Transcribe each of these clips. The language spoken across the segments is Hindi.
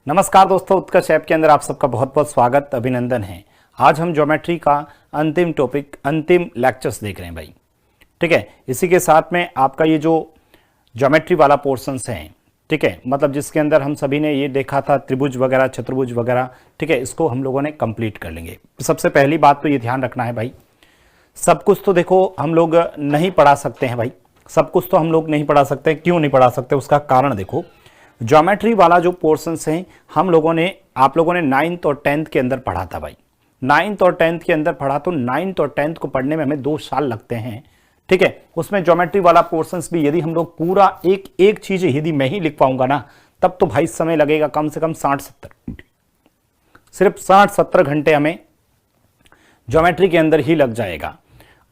नमस्कार दोस्तों, उत्कर्ष ऐप के अंदर आप सबका बहुत बहुत स्वागत, अभिनंदन है। आज हम ज्योमेट्री का अंतिम टॉपिक, अंतिम लेक्चर्स देख रहे हैं भाई। ठीक है, इसी के साथ में आपका ये जो ज्योमेट्री वाला पोर्शंस है, ठीक है, मतलब जिसके अंदर हम सभी ने ये देखा था त्रिभुज वगैरह, चतुर्भुज वगैरह, ठीक है, इसको हम लोगों ने कंप्लीट कर लेंगे। सबसे पहली बात तो ये ध्यान रखना है भाई, सब कुछ तो देखो हम लोग नहीं पढ़ा सकते हैं भाई, सब कुछ तो हम लोग नहीं पढ़ा सकते। क्यों नहीं पढ़ा सकते, उसका कारण देखो। ज्योमेट्री वाला जो पोर्शंस हैं हम लोगों ने, आप लोगों ने 9th और 10th के अंदर पढ़ा था भाई। 9th और 10th के अंदर पढ़ा, तो 9th और 10th को पढ़ने में हमें 2 साल लगते हैं। ठीक है, उसमें ज्योमेट्री वाला पोर्शंस भी यदि हम लोग पूरा एक एक चीज यदि मैं ही लिख पाऊंगा ना, तब तो भाई समय लगेगा कम से कम 60-70, सिर्फ 60-70 घंटे हमें ज्योमेट्री के अंदर ही लग जाएगा।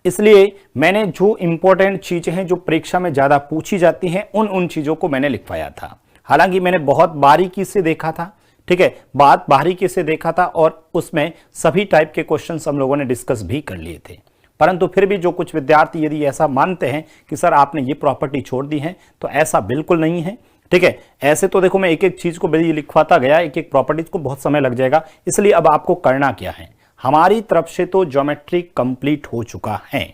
इसलिए मैंने जो इंपॉर्टेंट चीजें हैं, जो परीक्षा में ज्यादा पूछी जाती हैं, उन चीजों को मैंने लिखवाया था। हालांकि मैंने बहुत बारीकी से देखा था, ठीक है, बात बारीकी से देखा था, और उसमें सभी टाइप के क्वेश्चंस हम लोगों ने डिस्कस भी कर लिए थे। परंतु फिर भी जो कुछ विद्यार्थी यदि ऐसा मानते हैं कि सर आपने ये प्रॉपर्टी छोड़ दी है, तो ऐसा बिल्कुल नहीं है। ठीक है, ऐसे तो देखो मैं एक एक चीज को लिखवाता गया, एक एक प्रॉपर्टीज को बहुत समय लग जाएगा। इसलिए अब आपको करना क्या है, हमारी तरफ से तो ज्योमेट्री कंप्लीट हो चुका है।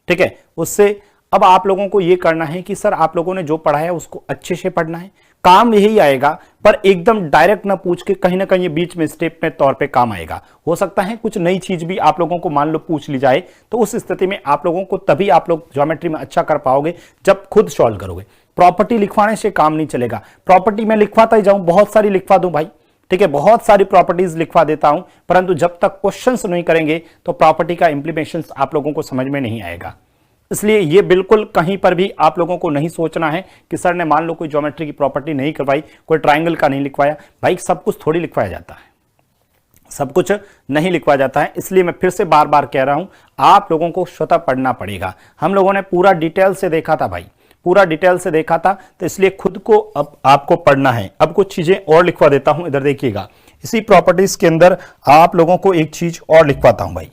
ठीक है, उससे अब आप लोगों को यह करना है कि सर आप लोगों ने जो पढ़ा है उसको अच्छे से पढ़ना है। काम यही आएगा, पर एकदम डायरेक्ट ना पूछ के कहीं ना कहीं बीच में स्टेप में तौर पे काम आएगा। हो सकता है कुछ नई चीज भी आप लोगों को मान लो पूछ ली जाए, तो उस स्थिति में आप लोगों को तभी आप लोग ज्योमेट्री में अच्छा कर पाओगे जब खुद सॉल्व करोगे। प्रॉपर्टी लिखवाने से काम नहीं चलेगा। प्रॉपर्टी मैं लिखवाता ही जाऊं, बहुत सारी लिखवा दूं भाई, ठीक है, बहुत सारी प्रॉपर्टीज लिखवा देता हूं, परंतु जब तक क्वेश्चंस नहीं करेंगे तो प्रॉपर्टी का इंप्लीमेंशन आप लोगों को समझ में नहीं आएगा। इसलिए ये बिल्कुल कहीं पर भी आप लोगों को नहीं सोचना है कि सर ने मान लो कोई ज्योमेट्री की प्रॉपर्टी नहीं करवाई, कोई ट्रायंगल का नहीं लिखवाया। भाई सब कुछ थोड़ी लिखवाया जाता है, सब कुछ नहीं लिखवाया जाता है। इसलिए मैं फिर से बार बार कह रहा हूं, आप लोगों को स्वतः पढ़ना पड़ेगा। हम लोगों ने पूरा डिटेल से देखा था भाई, पूरा डिटेल से देखा था, तो इसलिए खुद को अब आपको पढ़ना है। अब कुछ चीजें और लिखवा देता हूं, इधर देखिएगा। इसी प्रॉपर्टीज के अंदर आप लोगों को एक चीज और लिखवाता हूं भाई,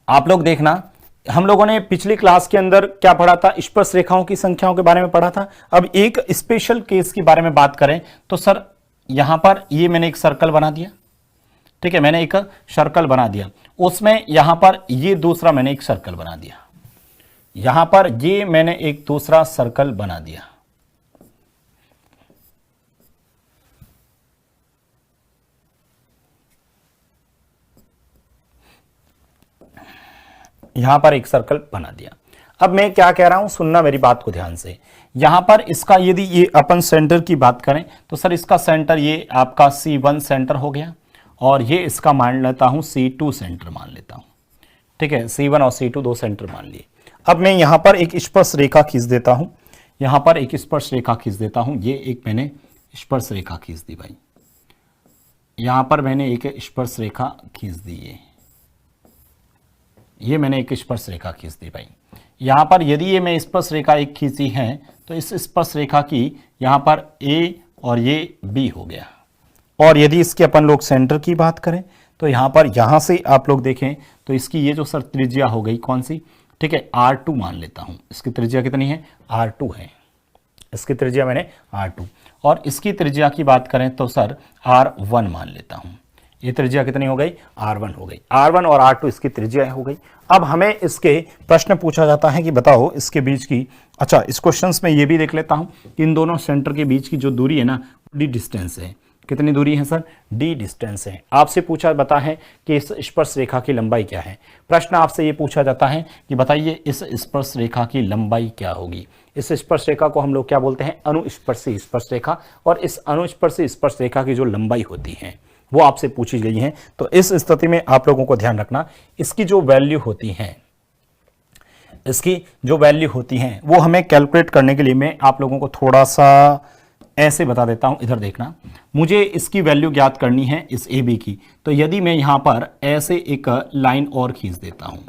आप लोग देखना। हम लोगों ने पिछली क्लास के अंदर क्या पढ़ा था, स्पर्श रेखाओं की संख्याओं के बारे में पढ़ा था। अब एक स्पेशल केस के बारे में बात करें तो सर यहां पर ये मैंने एक सर्कल बना दिया, ठीक है, मैंने एक सर्कल बना दिया, उसमें यहां पर ये दूसरा मैंने एक सर्कल बना दिया, यहां पर ये मैंने एक दूसरा सर्कल बना दिया। यहां पर एक सर्कल बना दिया। अब मैं क्या कह रहा हूं, सुनना मेरी बात को ध्यान से। यहां पर इसका यदि ये अपन सेंटर की बात करें तो सर इसका सेंटर ये आपका C1 सेंटर हो गया, और ये इसका मान लेता हूं C2 सेंटर मान लेता हूं। ठीक है, C1 और C2 दो सेंटर मान लिए। अब मैं यहां पर एक स्पर्श रेखा खींच देता हूं, यहां पर एक स्पर्श रेखा खींच देता हूं। ये एक मैंने स्पर्श रेखा खींच दी भाई, यहां पर मैंने एक स्पर्श रेखा खींच दी, ये मैंने एक स्पर्श रेखा खींच दी भाई। यहां पर यदि ये मैं स्पर्श रेखा एक खींची है, तो इस स्पर्श रेखा की यहां पर A और ये B हो गया। और यदि इसके अपन लोग सेंटर की बात करें तो यहां पर, यहां से आप लोग देखें तो इसकी ये जो सर त्रिज्या हो गई कौन सी, ठीक है, R2 मान लेता हूं। इसकी त्रिज्या कितनी है, R2 है, इसकी त्रिज्या मैंने R2। और इसकी त्रिज्या की बात करें तो सर R1 मान लेता हूं। ये त्रिज्या कितनी हो गई, R1 हो गई। R1 और R2 इसकी त्रिज्या हो गई। अब हमें इसके प्रश्न पूछा जाता है कि बताओ इसके बीच की, अच्छा इस क्वेश्चंस में ये भी देख लेता हूं कि इन दोनों सेंटर के बीच की जो दूरी है ना, D डिस्टेंस है। कितनी दूरी है सर, D डिस्टेंस है। आपसे पूछा जाता है कि इस स्पर्श रेखा की लंबाई क्या है। प्रश्न आपसे ये पूछा जाता है कि बताइए इस स्पर्श रेखा की लंबाई क्या होगी। इस स्पर्श रेखा को हम लोग क्या बोलते हैं, अनुस्पर्शी स्पर्श रेखा। और इस अनुस्पर्शी स्पर्श रेखा की जो लंबाई होती है वो आपसे पूछी गई है। तो इस स्थिति में आप लोगों को ध्यान रखना, इसकी जो वैल्यू होती है, इसकी जो वैल्यू होती है वो हमें कैलकुलेट करने के लिए मैं आप लोगों को थोड़ा सा ऐसे बता देता हूं। इधर देखना, मुझे इसकी वैल्यू ज्ञात करनी है इस AB की। तो यदि मैं यहां पर ऐसे एक लाइन और खींच देता हूं,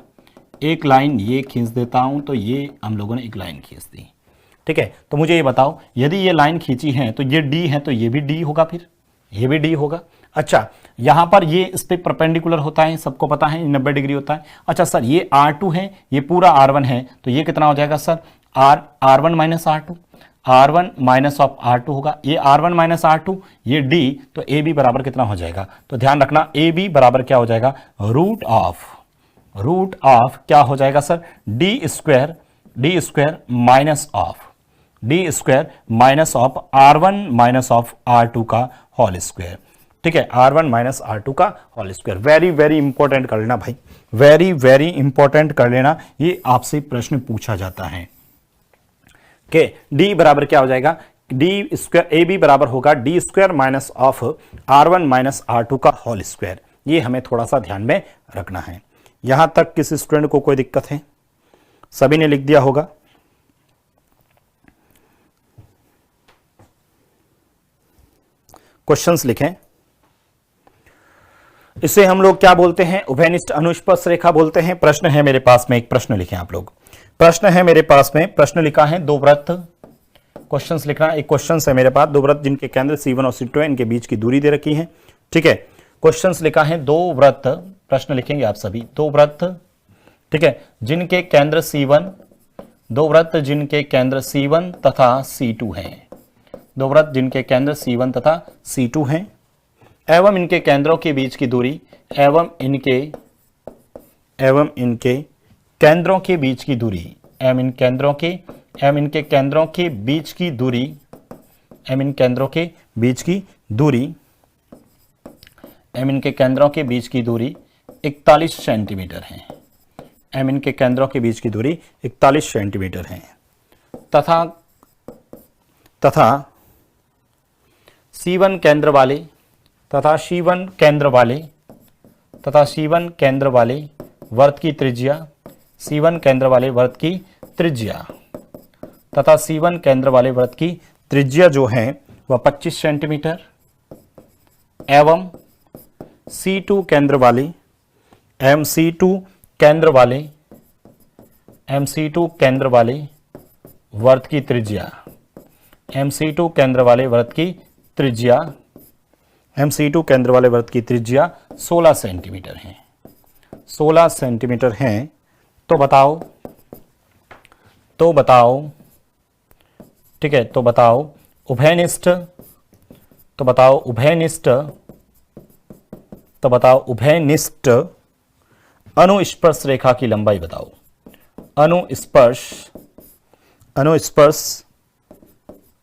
एक लाइन ये खींच देता हूं, तो ये हम लोगों ने एक लाइन खींच दी, ठीक है। तो मुझे ये बताओ, यदि ये लाइन खींची है तो ये D है, तो ये भी D होगा, फिर ये भी D होगा। अच्छा, यहां पर ये इस पे परपेंडिकुलर होता है, सबको पता है 90 डिग्री होता है। अच्छा सर, ये R2 है, ये पूरा R1 है, तो ये कितना हो जाएगा sir, R1 minus R2। R1 minus of R2 होगा, ये R1 माइनस R2, ये D, तो AB बराबर कितना हो जाएगा? तो ध्यान रखना AB बराबर क्या हो जाएगा? रूट ऑफ क्या हो जाएगा sir? D square minus of R1 minus of R2 का होल स्क्वायर। ठीक है, R1 माइनस R2 का whole square. Very very important कर लेना भाई, वेरी वेरी इंपॉर्टेंट कर लेना, ये आपसे प्रश्न पूछा जाता है कि डी बराबर क्या हो जाएगा? डी स्क्वायर, ए बी बराबर होगा D square minus of R1 minus R2 का होल स्क्वायर। ये हमें थोड़ा सा ध्यान में रखना है। यहां तक किसी स्टूडेंट को कोई दिक्कत है? सभी ने लिख दिया होगा। क्वेश्चंस लिखें। इसे हम लोग क्या बोलते हैं? उभयनिष्ठ अनुस्पर्श रेखा बोलते हैं। प्रश्न है मेरे पास में, एक प्रश्न लिखें आप लोग। प्रश्न है मेरे पास में, प्रश्न लिखा है दो वृत्त, क्वेश्चंस लिखना। एक क्वेश्चन है मेरे पास, दो वृत्त जिनके केंद्र C1 और C2 है, इनके बीच की दूरी दे रखी है। ठीक है, क्वेश्चंस लिखा है दो वृत्त, प्रश्न लिखेंगे आप सभी। दो वृत्त, ठीक है, जिनके केंद्र C1, दो वृत्त जिनके केंद्र C1 तथा C2 हैं, दो वृत्त जिनके केंद्र C1 तथा C2 हैं, एवं इनके केंद्रों के बीच की दूरी, एवं इनके केंद्रों के बीच की दूरी, एवं इन केंद्रों के बीच की दूरी, एवं इन केंद्रों के बीच की दूरी, एवं इनके केंद्रों के बीच की दूरी 41 सेंटीमीटर है। एवं इनके केंद्रों के बीच की दूरी 41 सेंटीमीटर है। तथा C1 केंद्र वाले वर्त की त्रिज्या, C1 केंद्र वाले वर्त की त्रिज्या तथा C1 केंद्र वाले वर्त की त्रिज्या जो है वह 25 सेंटीमीटर, एवं C2 केंद्र वाले वर्त की त्रिज्या, MC2 केंद्र वाले वर्त की त्रिज्या 16 सेंटीमीटर है। 16 सेंटीमीटर है। तो बताओ, ठीक है, तो बताओ उभयनिष्ठ अनुस्पर्श रेखा की लंबाई बताओ। अनुस्पर्श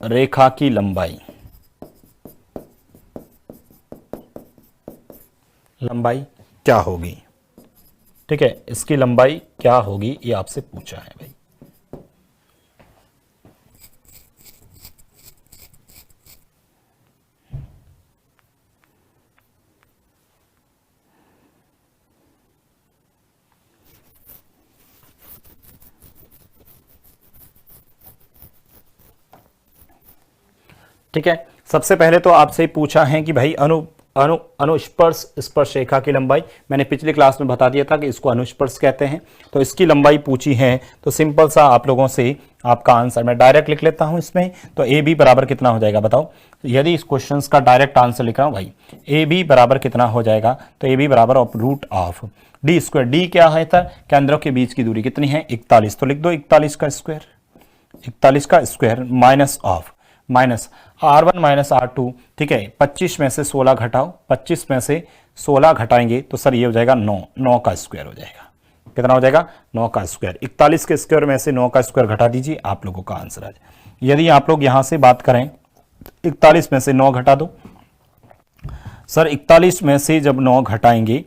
रेखा की लंबाई क्या होगी? ठीक है, इसकी लंबाई क्या होगी ये आपसे पूछा है भाई। ठीक है, सबसे पहले तो आपसे पूछा है कि भाई अनुस्पर्श रेखा की लंबाई, मैंने पिछली क्लास में बता दिया था कि इसको अनुस्पर्श कहते हैं। तो इसकी लंबाई पूछी है, तो सिंपल सा आप लोगों से आपका आंसर मैं डायरेक्ट लिख लेता हूं इसमें। तो ए बी बराबर कितना हो जाएगा बताओ? यदि इस क्वेश्चन का डायरेक्ट आंसर लिख रहा हूं भाई, ए बी बराबर कितना हो जाएगा? तो ए बी बराबर of root of D square. D क्या है था? केंद्रों के बीच की दूरी कितनी है? 41। तो लिख दो 41 का square minus R1 minus R2। ठीक है, 25 में से 16 घटाओ, 25 में से 16 घटाएंगे तो सर ये हो जाएगा 9 का स्क्वायर हो जाएगा। कितना हो जाएगा? 9 का स्क्वायर। 41 के स्क्वायर में से 9 का स्क्वायर घटा दीजिए, आप लोगों का आंसर आ जाए। यदि आप लोग यहां से बात करें, 41 में से 9 घटा दो सर। 41 में से जब 9 घटाएंगे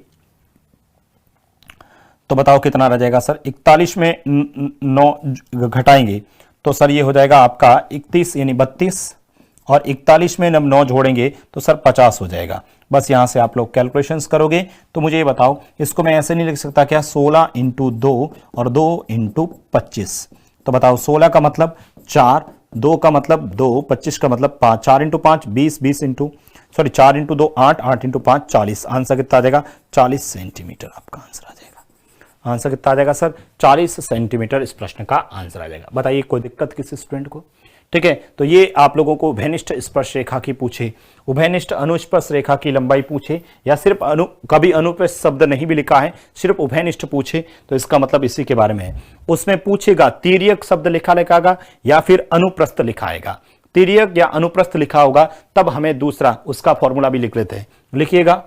तो बताओ कितना रह जाएगा सर? 41 में 9 घटाएंगे तो सर ये हो जाएगा आपका 31 यानी 32, और 41 में जब 9 जोड़ेंगे तो सर 50 हो जाएगा। बस यहां से आप लोग कैलकुलेशंस करोगे। तो मुझे ये बताओ, इसको मैं ऐसे नहीं लिख सकता क्या? 16 इंटू 2 और 2 इंटू 25। तो बताओ 16 का मतलब 4, 2 का मतलब 2, 25 का मतलब 5, 4 इंटू 5 20, 4 इंटू 2 8, 8 इंटू 5 40। आंसर कितना आ जाएगा? 40 सेंटीमीटर आपका आंसर आ जाएगा। आंसर कितना आ जाएगा सर? 40 सेंटीमीटर इस प्रश्न का आंसर आ जाएगा। बताइए कोई दिक्कत किसी स्टूडेंट को? ठीक है, तो ये आप लोगों को उभयनिष्ठ स्पर्श रेखा की पूछे, उभयनिष्ठ अनुस्पर्श रेखा की लंबाई पूछे, या सिर्फ कभी अनुप्रस्थ शब्द नहीं भी लिखा है, सिर्फ उभयनिष्ठ पूछे, तो इसका मतलब इसी के बारे में है। उसमें पूछेगा तिर्यक शब्द लिखाएगा या फिर अनुप्रस्थ लिखाएगा। तिर्यक या अनुप्रस्थ लिखा होगा तब हमें दूसरा उसका फॉर्मूला भी लिख लेते हैं, लिखिएगा,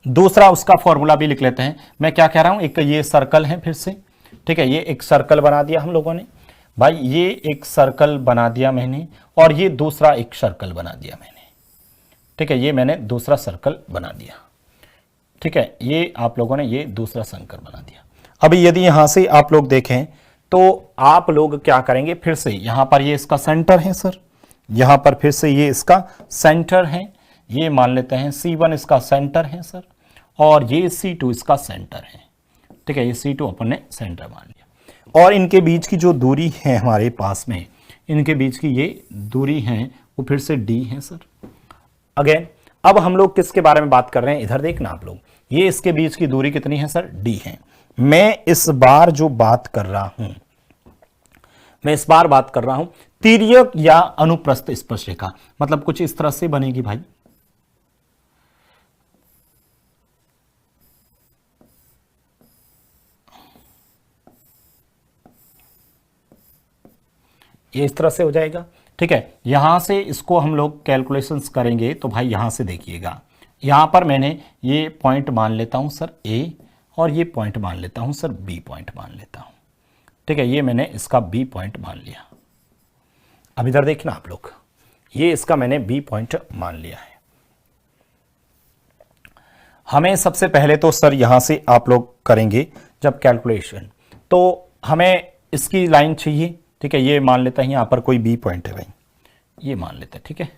दूसरा उसका फॉर्मूला भी लिख लेते हैं। मैं क्या कह रहा हूं, एक ये सर्कल है फिर से, ठीक है, ये एक सर्कल बना दिया हम लोगों ने भाई, ये एक सर्कल बना दिया मैंने, और ये दूसरा एक सर्कल बना दिया मैंने, ठीक है, ये मैंने दूसरा सर्कल बना दिया, ठीक है, ये आप लोगों ने ये दूसरा सर्कल बना दिया। अभी यदि यहां से आप लोग देखें तो आप लोग क्या करेंगे, फिर से यहां पर ये इसका सेंटर है सर, यहां पर फिर से ये इसका सेंटर है, ये मान लेते हैं C1 इसका सेंटर है सर, और ये C2 इसका सेंटर है, ठीक है, ये C2 अपन ने सेंटर मान लिया, और इनके बीच की जो दूरी है हमारे पास में, इनके बीच की ये दूरी है वो फिर से D है सर। अगेन अब हम लोग किसके बारे में बात कर रहे हैं, इधर देखना आप लोग, ये इसके बीच की दूरी कितनी है सर, D है। मैं इस बार जो बात कर रहा हूं, मैं इस बार बात कर रहा हूं तिर्यक या अनुप्रस्थ स्पर्श रेखा, मतलब कुछ इस तरह से बनेगी भाई, ये इस तरह से हो जाएगा, ठीक है। यहां से इसको हम लोग कैलकुलेशंस करेंगे तो भाई यहां से देखिएगा, यहां पर मैंने ये पॉइंट मान लेता हूं सर A, और ये पॉइंट मान लेता हूं सर B पॉइंट मान लेता हूं, ठीक है, ये मैंने इसका B पॉइंट मान लिया। अब इधर देखना आप लोग, ये इसका मैंने B पॉइंट मान लिया है। हमें सबसे पहले तो सर यहां से आप लोग करेंगे जब कैलकुलेशन, तो हमें इसकी लाइन चाहिए, ठीक है, ये मान लेते हैं यहां पर कोई B पॉइंट है भाई, ये मान लेते हैं, ठीक है।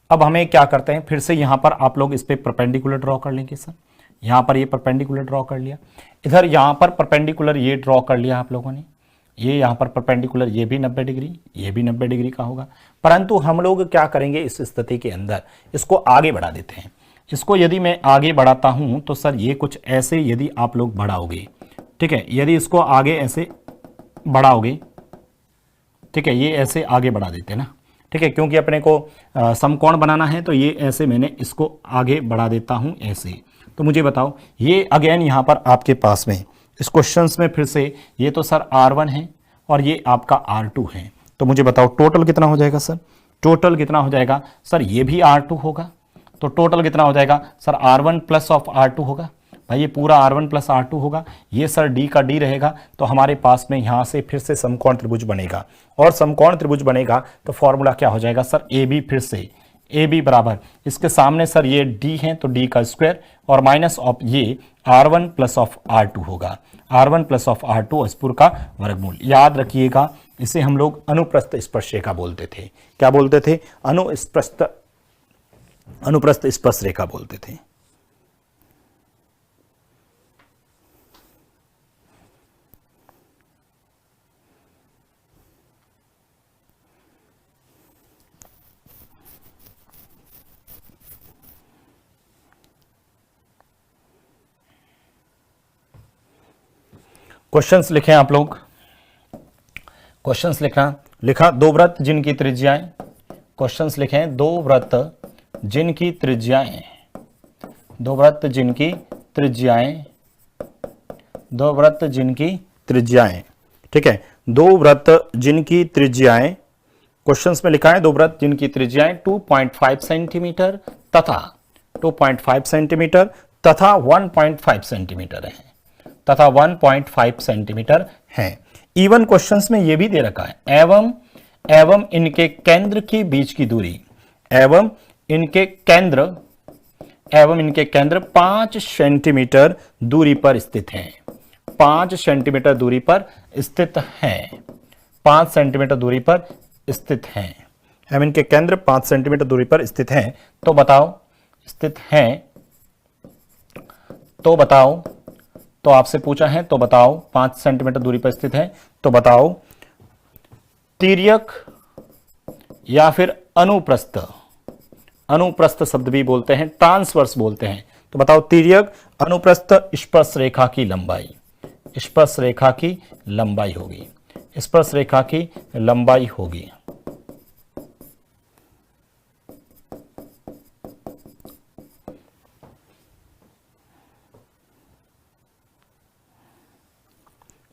अब हमें क्या करते हैं, फिर से यहां पर आप लोग इस पे परपेंडिकुलर ड्रॉ कर लेंगे सर, यहां पर ये परपेंडिकुलर ड्रॉ कर लिया, इधर यहां पर परपेंडिकुलर ये ड्रॉ कर लिया आप लोगों ने, ये यहां पर परपेंडिकुलर, ये भी 90 डिग्री, ये भी 90 डिग्री का होगा, परंतु हम लोग क्या करेंगे इस स्थिति के अंदर, इसको आगे बढ़ा देते हैं। इसको यदि मैं आगे बढ़ाता हूं तो सर ये कुछ ऐसे यदि आप लोग बढ़ाओगे, ठीक है, यदि इसको आगे ऐसे बढ़ाओगे, ठीक है, ये ऐसे आगे बढ़ा देते हैं ना, ठीक है, क्योंकि अपने को समकोण बनाना है, तो ये ऐसे मैंने इसको आगे बढ़ा देता हूं ऐसे। तो मुझे बताओ, ये अगेन यहां पर आपके पास में इस क्वेश्चंस में फिर से ये तो सर R1 है और ये आपका R2 है, तो मुझे बताओ टोटल कितना हो जाएगा सर, टोटल कितना हो जाएगा सर, ये भी R2 होगा, तो टोटल कितना हो जाएगा sir, R1 plus of R2 होगा भाई, ये पूरा R1 प्लस R2 होगा, ये सर D का D रहेगा, तो हमारे पास में यहां से फिर से समकोण त्रिभुज बनेगा, और समकोण त्रिभुज बनेगा तो फॉर्मूला क्या हो जाएगा सर, AB, फिर से AB बराबर इसके सामने सर ये D है तो D का स्क्वायर, और माइनस ऑफ ये R1 प्लस ऑफ R2 होगा, R1 प्लस ऑफ R2 इस पूरे का वर्गमूल। याद रखिएगा, इसे हम लोग अनुप्रस्थ स्पर्श रेखा बोलते थे, क्या बोलते थे, अनुप्रस्थ स्पर्श रेखा बोलते थे। क्वेश्चंस लिखें आप लोग, क्वेश्चंस लिखना, लिखा दो वृत्त जिनकी त्रिज्याएं, क्वेश्चंस लिखें दो वृत्त जिनकी त्रिज्याएं, दो वृत्त जिनकी त्रिज्याएं, दो वृत्त जिनकी त्रिज्याएं, ठीक है, दो वृत्त जिनकी त्रिज्याएं, क्वेश्चंस में लिखा है दो वृत्त जिनकी त्रिज्याएं 2.5 सेंटीमीटर तथा 2.5 सेंटीमीटर तथा 1.5 सेंटीमीटर है, तथा 1.5 सेंटीमीटर है। इवन क्वेश्चंस में यह भी दे रखा है, एवं इनके केंद्र के बीच की दूरी, एवं इनके केंद्र 5 सेंटीमीटर दूरी पर स्थित है, 5 सेंटीमीटर दूरी पर स्थित है, 5 सेंटीमीटर दूरी पर स्थित है, एवं इनके केंद्र 5 सेंटीमीटर दूरी पर स्थित है। तो बताओ, स्थित है तो बताओ, तो आपसे पूछा है तो बताओ, 5 सेंटीमीटर दूरी पर स्थित है, तो बताओ तिर्यक या फिर अनुप्रस्थ, अनुप्रस्थ शब्द भी बोलते हैं, ट्रांसवर्स बोलते हैं, तो बताओ तिर्यक अनुप्रस्थ स्पर्श रेखा की लंबाई, स्पर्श रेखा की लंबाई होगी, स्पर्श रेखा की लंबाई होगी।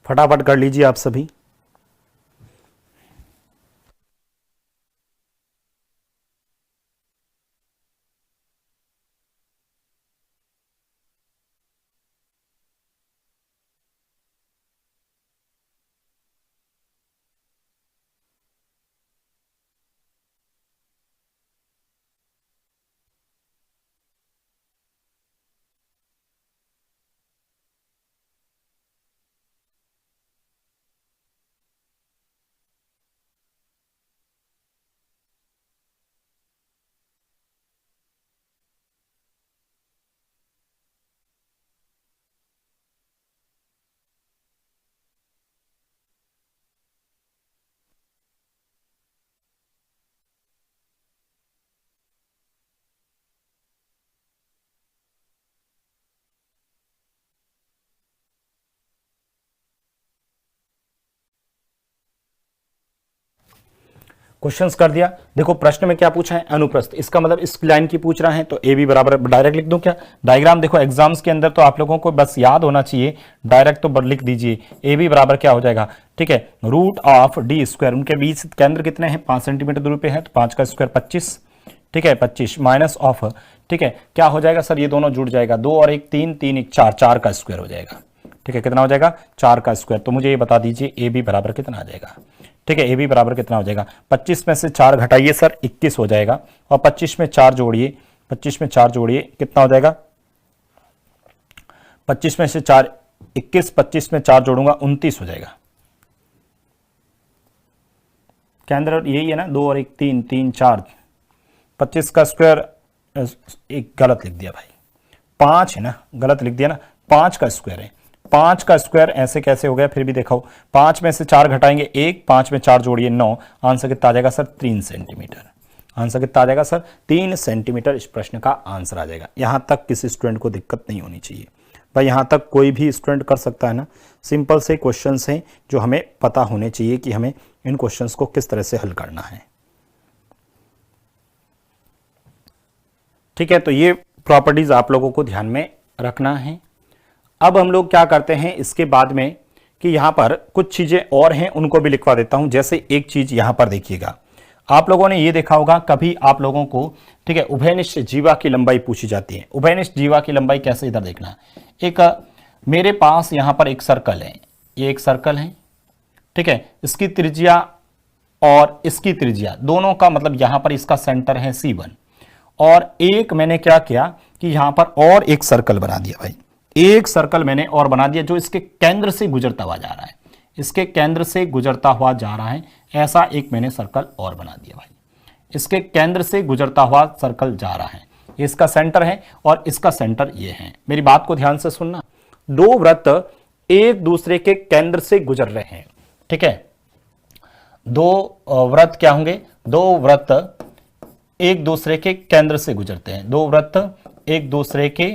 फटाफट कर लीजिए आप सभी। क्वेश्चंस कर दिया। देखो प्रश्न में क्या पूछा है, अनुप्रस्थ, इसका मतलब इस लाइन की पूछ रहा है तो ए बी बराबर, डायरेक्ट लिख दूं क्या? डायग्राम देखो एग्जाम्स के अंदर तो आप लोगों को बस याद होना चाहिए, डायरेक्ट तो लिख दीजिए। ए बी बराबर क्या हो जाएगा, ठीक है, रूट ऑफ डी स्क्वायर, उनके बीच केंद्र कितने हैं, 5 सेंटीमीटर दूरी पे है, तो 5 का स्क्वायर 25, ठीक है 25 माइनस ऑफ, ठीक है क्या हो जाएगा सर, ये दोनों जुड़ जाएगा, 2 और 1 3, 3 1 4, 4 का स्क्वायर हो जाएगा, ठीक है कितना हो जाएगा, 4 का स्क्वायर। तो मुझे ये बता दीजिए ए बी बराबर कितना आ जाएगा, ठीक है ए बी बराबर कितना हो जाएगा, 25 में से 4 घटाइए सर 21 हो जाएगा, और 25 में 4 जोड़िए, 25 में 4 जोड़िए कितना हो जाएगा, 25 में से 4 21, 25 में 4 जोड़ूंगा 29 हो जाएगा। केंद्र यही है ना, 2 और 1 3, 3 4, 25 का स्क्वायर, एक गलत लिख दिया भाई, 5 है ना, गलत लिख दिया ना, 5 का स्क्वायर है, 5 का स्क्वायर ऐसे कैसे हो गया, फिर भी देखो 5 में से 4 घटाएंगे 1, 5 में 4 जोड़िए 9, आंसर कितना आ जाएगा सर 3 सेंटीमीटर, आंसर कितना आ जाएगा सर 3 सेंटीमीटर इस प्रश्न का आंसर आ जाएगा। यहां तक किसी स्टूडेंट को दिक्कत नहीं होनी चाहिए भाई, यहां तक कोई भी स्टूडेंट कर सकता है ना, सिंपल से क्वेश्चंस हैं जो हमें पता होने चाहिए कि हमें इन क्वेश्चंस को किस तरह से हल करना है, ठीक है। तो ये प्रॉपर्टीज आप लोगों को ध्यान में रखना है। अब हम लोग क्या करते हैं इसके बाद में कि यहां पर कुछ चीजें और हैं उनको भी लिखवा देता हूं। जैसे एक चीज यहां पर देखिएगा, आप लोगों ने ये देखा होगा कभी आप लोगों को, ठीक है, उभयनिष्ठ जीवा की लंबाई पूछी जाती है। उभयनिष्ठ जीवा की लंबाई कैसे, इधर देखना, एक मेरे पास यहां पर एक सर्कल है, ये एक सर्कल है, ठीक है, इसकी त्रिज्या और इसकी त्रिज्या दोनों का मतलब यहां पर इसका सेंटर है C1, और एक मैंने क्या किया कि यहां पर और एक सर्कल बना दिया भाई, एक सर्कल मैंने और बना दिया जो इसके केंद्र से गुजरता हुआ जा रहा है, इसके केंद्र से गुजरता हुआ जा रहा है, ऐसा एक मैंने सर्कल और बना दिया भाई, इसके केंद्र से गुजरता हुआ सर्कल जा रहा है, इसका सेंटर है और इसका सेंटर ये है। मेरी बात को ध्यान से सुनना, दो वृत्त एक दूसरे के केंद्र से गुजर रहे हैं, ठीक है, दो वृत्त क्या होंगे, दो वृत्त एक दूसरे के केंद्र से गुजरते हैं, दो वृत्त एक दूसरे के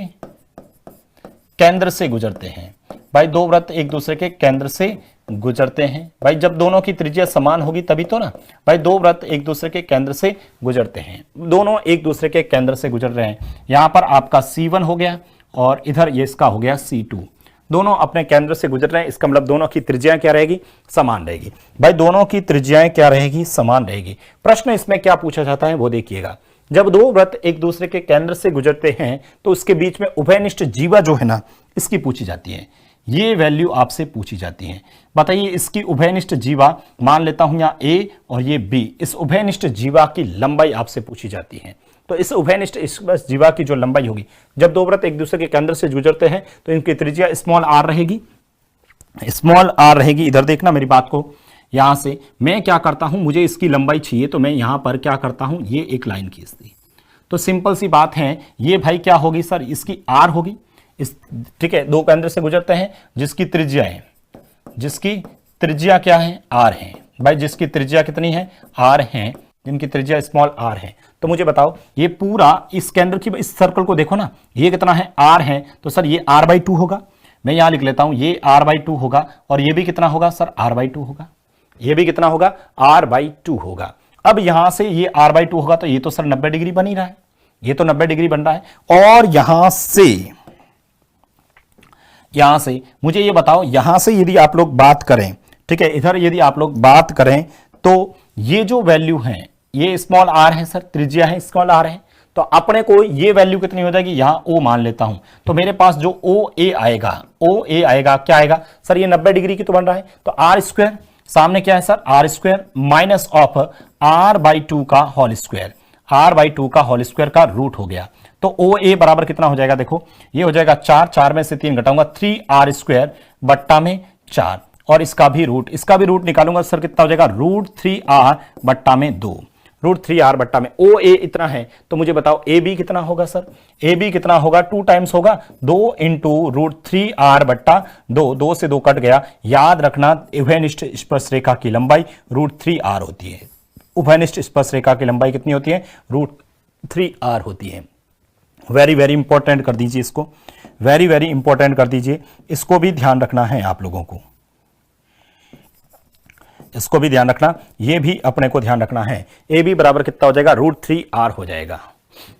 केंद्र से गुजरते हैं भाई, दो वृत्त एक दूसरे के केंद्र से गुजरते हैं भाई, जब दोनों की त्रिज्या समान होगी तभी तो ना भाई, दो वृत्त एक दूसरे के केंद्र से गुजरते हैं, दोनों एक दूसरे के केंद्र से गुजर रहे हैं। यहां पर आपका C1 हो गया और इधर ये इसका हो गया C2, दोनों अपने केंद्र से गुजर रहे हैं, इसका मतलब दोनों की त्रिज्याएं क्या रहेगी, समान रहेगी भाई, दोनों की त्रिज्याएं क्या रहेगी, समान रहेगी। प्रश्न इसमें क्या पूछा जाता है वो देखिएगा, जब दो वृत्त एक दूसरे के केंद्र से गुजरते हैं तो उसके बीच में उभयनिष्ठ जीवा जो है ना, इसकी पूछी जाती है, ये वैल्यू आपसे पूछी जाती है। बताइए इसकी उभयनिष्ठ जीवा, मान लेता हूं यहां A और ये B, इस उभयनिष्ठ जीवा की लंबाई आपसे पूछी जाती है। तो इस उभयनिष्ठ जीवा की जो लंबाई होगी, जब दो वृत्त एक दूसरे के केंद्र से गुजरते हैं तो इनकी त्रिज्या स्मॉल r रहेगी, स्मॉल r रहेगी। इधर देखना मेरी बात को, यहां से मैं क्या करता हूं, मुझे इसकी लंबाई चाहिए तो मैं यहां पर क्या करता हूं, ये एक लाइन खींचती, तो सिंपल सी बात है, ये भाई क्या होगी सर, इसकी r होगी, इस, ठीक है, दो केंद्र से गुजरते हैं जिसकी त्रिज्या है, जिसकी त्रिज्या क्या है, r है भाई, जिसकी त्रिज्या कितनी है, r है, जिनकी त्रिज्या स्मॉल r है। तो मुझे बताओ ये पूरा इस केंद्र की, इस सर्कल को देखो ना, ये कितना है, r है, तो सर ये r/2 होगा, मैं यहां लिख लेता हूं ये r/2 होगा, और ये भी कितना होगा सर, r/2 होगा, ये भी कितना होगा, r/2 होगा। अब यहां से ये r/2 होगा तो ये तो सर 90 डिग्री बन ही रहा है, ये तो 90 डिग्री बन रहा है। और यहां से मुझे ये बताओ, यहां से यदि आप लोग बात करें, ठीक है, इधर यदि आप लोग बात करें तो ये जो वैल्यू है, ये स्मॉल r है सर, त्रिज्या है, स्मॉल r है, तो अपने को ये वैल्यू कितनी हो जाएगी, यहां O मान लेता हूं, तो मेरे पास जो OA आएगा, क्या आएगा सर, ये 90 डिग्री की तो बन रहा है, तो r² सामने क्या है sir, r² minus of r/2 का होल स्क्वायर, r/2 का होल स्क्वायर का रूट हो गया। तो OA बराबर कितना हो जाएगा, देखो ये हो जाएगा 4, 4 में से 3 घटाऊंगा 3r² बट्टा में 4, और इसका भी रूट निकालूंगा सर, कितना हो जाएगा, √3r बट्टा में 2, √3r बट्टा में OA इतना है। तो मुझे बताओ AB कितना होगा सर, AB कितना होगा, 2 टाइम्स होगा, 2 इंटू √3r बट्टा 2, 2 से 2 कट गया। याद रखना उभयनिष्ठ स्पर्शरेखा की लंबाई √3r होती है, उभयनिष्ठ स्पर्शरेखा की लंबाई कितनी होती है, √3r होती है। वेरी वेरी इंपॉर्टेंट कर दीजिए इसको, वेरी वेरी इंपॉर्टेंट कर दीजिए, इसको भी ध्यान रखना है आप लोगों को, इसको भी ध्यान रखना, ये भी अपने को ध्यान रखना है। ए बी बराबर कितना हो जाएगा, √3r हो जाएगा।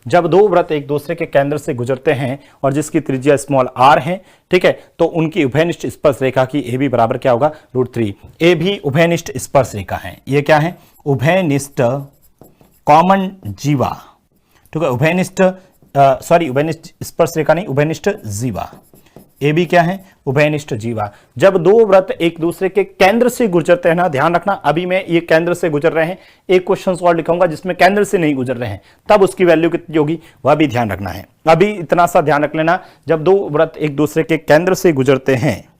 जब दो वृत्त एक दूसरे के केंद्र से गुजरते हैं और जिसकी त्रिज्या स्मॉल r है, ठीक है, तो उनकी उभयनिष्ठ स्पर्श रेखा की ए बी बराबर क्या होगा, √3। ए भी उभयनिष्ठ स्पर्श रेखा है, ये क्या है, उभयनिष्ठ कॉमन जीवा, ठीक है, उभयनिष्ठ उभयनिष्ठ स्पर्श रेखा नहीं, उभयनिष्ठ जीवा। ए बी क्या है, उभयनिष्ठ जीवा। जब दो वृत्त एक दूसरे के केंद्र से गुजरते हैं ना, ध्यान रखना, अभी मैं ये केंद्र से गुजर रहे हैं, एक क्वेश्चन और लिखाऊंगा जिसमें केंद्र से नहीं गुजर रहे हैं, तब उसकी वैल्यू कितनी होगी वह भी ध्यान रखना है। अभी इतना सा ध्यान रख लेना, जब दो वृत्त एक दूसरे के केंद्र से गुजरते हैं,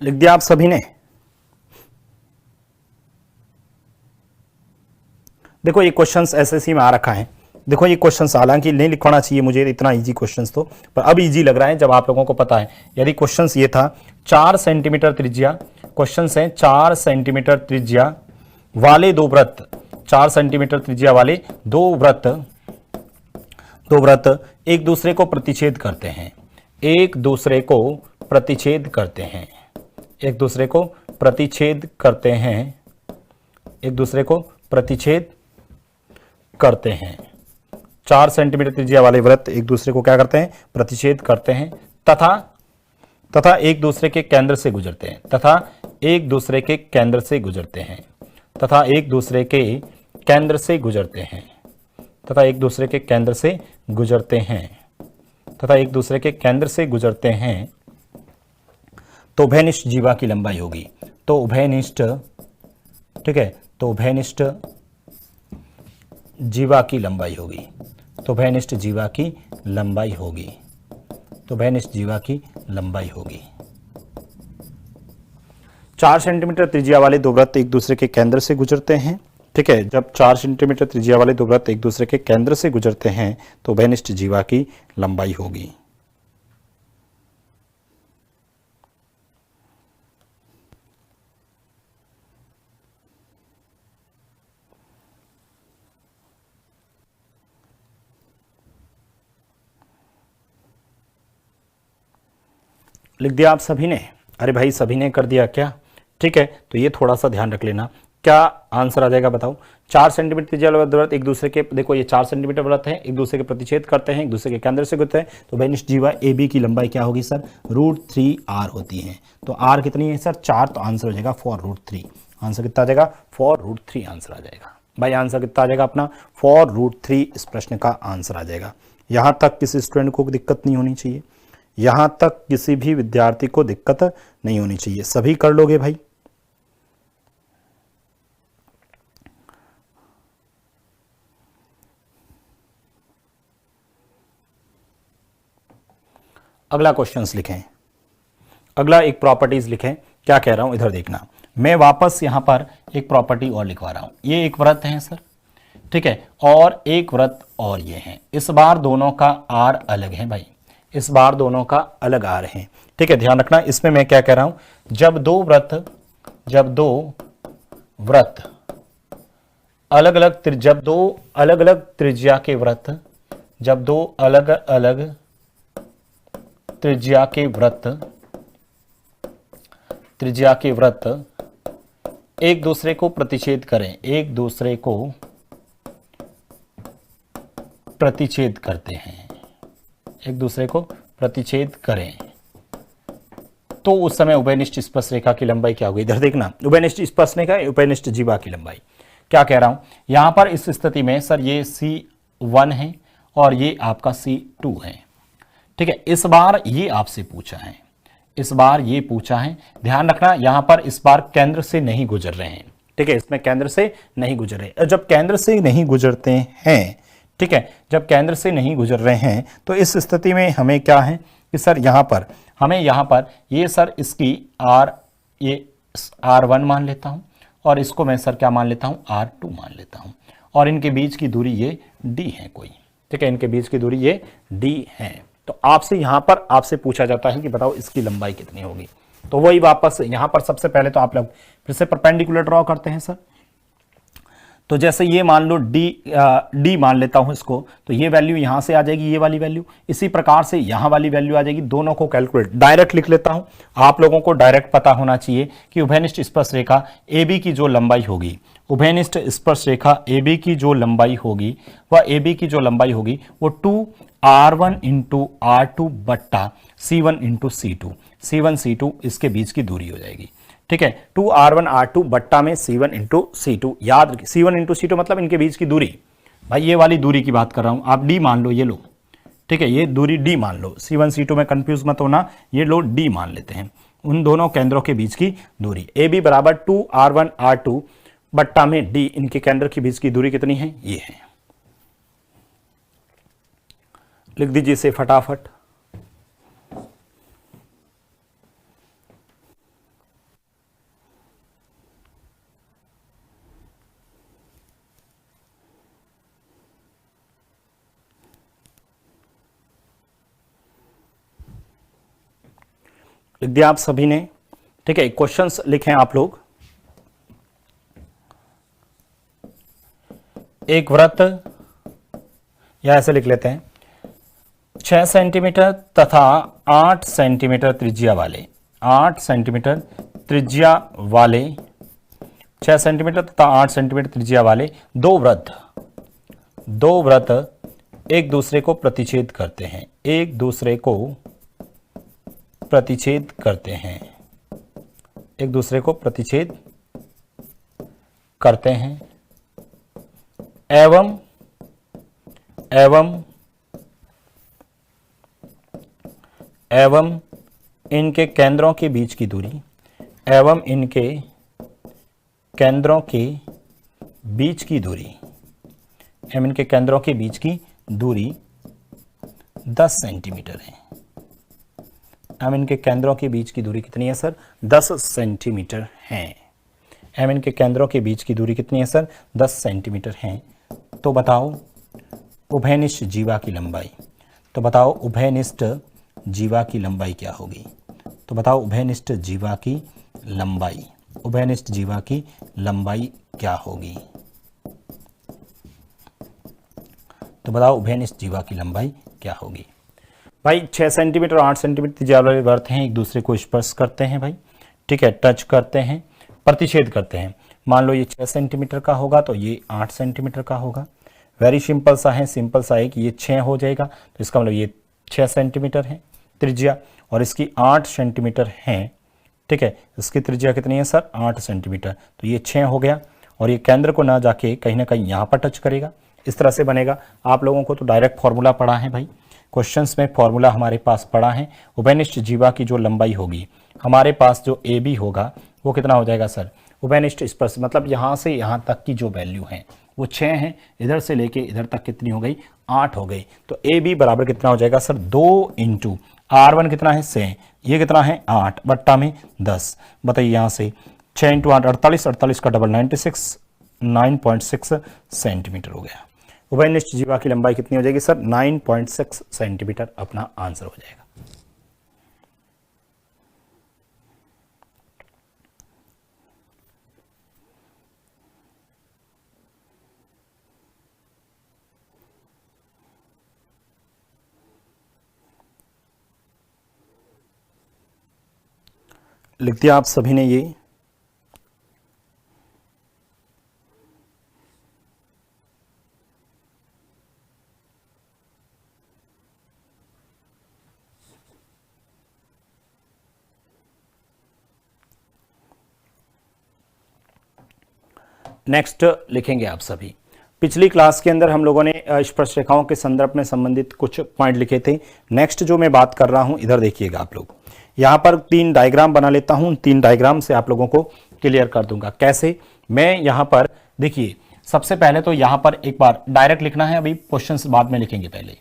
लिख दिया आप सभी ने। देखो ये क्वेश्चंस एसएससी में आ रखा है, देखो ये क्वेश्चंस हालांकि नहीं लिखवाना चाहिए मुझे इतना इजी क्वेश्चंस तो, पर अब इजी लग रहा है जब आप लोगों को पता है। यदि क्वेश्चंस ये था 4 सेंटीमीटर त्रिज्या, क्वेश्चंस है 4 सेंटीमीटर त्रिज्या वाले दो वृत्त, 4 सेंटीमीटर त्रिज्या वाले दो वृत्त एक दूसरे को प्रतिच्छेद करते हैं, एक दूसरे को प्रतिच्छेद करते हैं, एक दूसरे को प्रतिच्छेद करते हैं, एक दूसरे को प्रतिच्छेद करते हैं। 4 सेंटीमीटर त्रिज्या वाले वृत्त एक दूसरे को क्या करते हैं, प्रतिच्छेद करते हैं, तथा एक दूसरे के केंद्र से गुजरते हैं, तथा एक दूसरे के केंद्र से गुजरते हैं, तथा एक दूसरे के केंद्र से गुजरते हैं, तथा एक दूसरे के केंद्र से गुजरते हैं, तथा एक दूसरे के केंद्र से गुजरते हैं, तो उभयनिष्ठ जीवा की लंबाई होगी। तो उभयनिष्ठ, ठीक है, तो उभयनिष्ठ जीवा की लंबाई होगी, तो उभयनिष्ठ जीवा की लंबाई होगी, तो उभयनिष्ठ जीवा की लंबाई होगी। 4 सेंटीमीटर त्रिज्या वाले दो वृत्त एक दूसरे के केंद्र से गुजरते हैं, ठीक है, जब 4 सेंटीमीटर त्रिज्या वाले दो वृत्त एक दूसरे के केंद्र से गुजरते हैं तो उभयनिष्ठ जीवा की लंबाई होगी। लिख दिया आप सभी ने, अरे भाई सभी ने कर दिया क्या, ठीक है, तो ये थोड़ा सा ध्यान रख लेना, क्या आंसर आ जाएगा बताओ। 4 सेंटीमीटर त्रिज्या वाले वृत्त एक दूसरे के, देखो ये 4 सेंटीमीटर वृत्त है, एक दूसरे के प्रतिच्छेद करते हैं, एक दूसरे के केंद्र से गुजरते हैं, तो उभयनिष्ठ जीवा ए बी की लंबाई क्या होगी सर, √3r होती है। तो r कितनी है सर, 4, तो आंसर हो जाएगा 4√3। आंसर कितना आ जाएगा, 4√3 आंसर आ जाएगा भाई। आंसर कितना आ जाएगा अपना, 4√3 इस प्रश्न का आंसर आ जाएगा। यहां तक किसी स्टूडेंट को दिक्कत नहीं होनी चाहिए, यहां तक किसी भी विद्यार्थी को दिक्कत नहीं होनी चाहिए, सभी कर लोगे भाई। अगला क्वेश्चंस लिखें, अगला एक प्रॉपर्टीज लिखें। क्या कह रहा हूं इधर देखना, मैं वापस यहां पर एक प्रॉपर्टी और लिखवा रहा हूं। ये एक वृत्त है सर, ठीक है, और एक वृत्त और ये है। इस बार दोनों का आर अलग है भाई, इस बार दोनों का अलग आर है, ठीक है। ध्यान रखना इसमें मैं क्या कह रहा हूं, जब दो वृत्त अलग अलग, जब दो अलग अलग त्रिज्या के वृत्त, जब दो अलग अलग त्रिज्या के वृत्त एक दूसरे को प्रतिच्छेद करें, एक दूसरे को प्रतिच्छेद करते हैं, एक दूसरे को प्रतिच्छेद करें, तो उस समय उभयनिष्ठ स्पर्शरेखा की लंबाई क्या होगी। इधर देखना, उभयनिष्ठ स्पर्शरेखा, उभयनिष्ठ जीवा की लंबाई। क्या कह रहा हूं यहां पर इस स्थिति में सर ये C1 है और ये आपका C2 है, ठीक है। इस बार ये आपसे पूछा है, इस बार ये पूछा है। ध्यान रखना यहां पर इस बार केंद्र से नहीं गुजर रहे हैं, ठीक है, इसमें केंद्र से नहीं गुजर रहे। जब केंद्र से नहीं गुजरते हैं, ठीक है, जब केंद्र से नहीं गुजर रहे हैं तो इस स्थिति में हमें क्या है कि सर यहां पर हमें यहां पर ये सर इसकी ये R1 मान लेता हूं और इसको मैं सर क्या मान लेता हूं, R2 मान लेता हूं, और इनके बीच की दूरी ये D है कोई, ठीक है, इनके बीच की दूरी ये D है। तो आपसे यहां पर आपसे पूछा जाता है कि बताओ इसकी लंबाई कितनी होगी। तो वही वापस यहां पर सबसे पहले तो आप लोग फिर से परपेंडिकुलर ड्रॉ करते हैं सर। तो जैसे ये मान लो डी मान लेता हूं इसको, तो ये वैल्यू यहां से आ जाएगी, ये वाली वैल्यू, इसी प्रकार से यहां वाली वैल्यू आ जाएगी। दोनों को कैलकुलेट डायरेक्ट लिख लेता हूं। आप लोगों को डायरेक्ट पता होना चाहिए कि उभयनिष्ठ स्पर्शरेखा AB की जो लंबाई होगी, उभयनिष्ठ स्पर्शरेखा AB की जो लंबाई होगी, वह AB की जो लंबाई होगी वो 2R1 इंटू R2 बट्टा C1 into C2, C1 C2 इसके बीच की दूरी हो जाएगी, ठीक है। 2R1 R2 बट्टा में C1 इंटू C2, याद रखिए C1 इंटू C2 मतलब इनके बीच की दूरी, भाई ये वाली दूरी की बात कर रहा हूं। आप D मान लो, ये लो, ठीक है, ये दूरी D मान लो, C1 C2 में कंफ्यूज मत होना, ये लो D मान लेते हैं। उन दोनों केंद्रों के बीच की दूरी AB बराबर 2R1 R2 बट्टा में D, इनके केंद्र के बीच की दूरी कितनी है, ये है। लिख दीजिए इसे फटाफट। लिख दिया आप सभी ने, ठीक है। क्वेश्चंस लिखें आप लोग। एक वृत्त, या ऐसे लिख लेते हैं, 6 सेंटीमीटर तथा 8 सेंटीमीटर त्रिज्या वाले, 8 सेंटीमीटर त्रिज्या वाले, 6 सेंटीमीटर तथा 8 सेंटीमीटर त्रिज्या वाले दो वृत्त एक दूसरे को प्रतिच्छेद करते हैं, एक दूसरे को प्रतिच्छेद करते हैं, एक दूसरे को प्रतिच्छेद करते हैं, एवं इनके केंद्रों के बीच की दूरी, एवं इनके केंद्रों के बीच की दूरी, एवं इनके केंद्रों के बीच की दूरी 10 सेंटीमीटर है। एवं इनके केंद्रों के बीच की दूरी कितनी है सर, 10 सेंटीमीटर है। एवं इनके केंद्रों के बीच की दूरी कितनी है सर, 10 सेंटीमीटर है। तो बताओ उभयनिष्ठ जीवा की लंबाई, तो बताओ उभयनिष्ठ जीवा की लंबाई क्या होगी। तो बताओ उभयनिष्ठ जीवा की लंबाई, उभयनिष्ठ जीवा की लंबाई क्या होगी। तो बताओ उभयनिष्ठ जीवा की लंबाई क्या होगी। भाई 6 सेंटीमीटर 8 सेंटीमीटर त्रिज्या वाले वृत्त हैं, एक दूसरे को स्पर्श करते हैं भाई, ठीक है, टच करते हैं, प्रतिच्छेद करते हैं। मान लो ये 6 सेंटीमीटर का होगा तो ये 8 सेंटीमीटर का होगा। वेरी सिंपल सा है, सिंपल सा है कि ये 6 हो जाएगा, तो इसका मतलब ये 6 सेंटीमीटर है त्रिज्या और इसकी 8 सेंटीमीटर है, ठीक है। इसकी त्रिज्या कितनी है सर, 8 सेंटीमीटर, तो ये 6 हो गया और ये केंद्र को ना जाके कहीं ना कहीं यहाँ पर टच करेगा, इस तरह से बनेगा। आप लोगों को तो डायरेक्ट फॉर्मूला पढ़ा है भाई, क्वेश्चंस में फॉर्मूला हमारे पास पड़ा है। उभयनिष्ठ जीवा की जो लंबाई होगी हमारे पास, जो AB होगा वो कितना हो जाएगा सर, उभयनिष्ठ स्पर्श मतलब यहाँ से यहाँ तक की जो वैल्यू है वो 6 है, इधर से लेके इधर तक कितनी हो गई, 8 हो गई। तो AB बराबर कितना हो जाएगा सर, 2 इंटू R1 कितना है 6, ये कितना है 8 बट्टा में 10। बताइए यहाँ से 6 इंटू 8 48, 48 का डबल 96, 9.6 सेंटीमीटर हो गया। उभयनिष्ठ जीवा की लंबाई कितनी हो जाएगी सर? 9.6 सेंटीमीटर अपना आंसर हो जाएगा। लिख दिया आप सभी ने ये? नेक्स्ट लिखेंगे आप सभी। पिछली क्लास के अंदर हम लोगों ने स्पर्शरेखाओं के संदर्भ में संबंधित कुछ पॉइंट लिखे थे। नेक्स्ट जो मैं बात कर रहा हूं, इधर देखिएगा आप लोग। यहां पर 3 डायग्राम बना लेता हूं, 3 डायग्राम से आप लोगों को क्लियर कर दूंगा। कैसे? मैं यहां पर देखिए, सबसे पहले तो यहां पर एक बार डायरेक्ट लिखना है, अभी क्वेश्चन बाद में लिखेंगे, पहले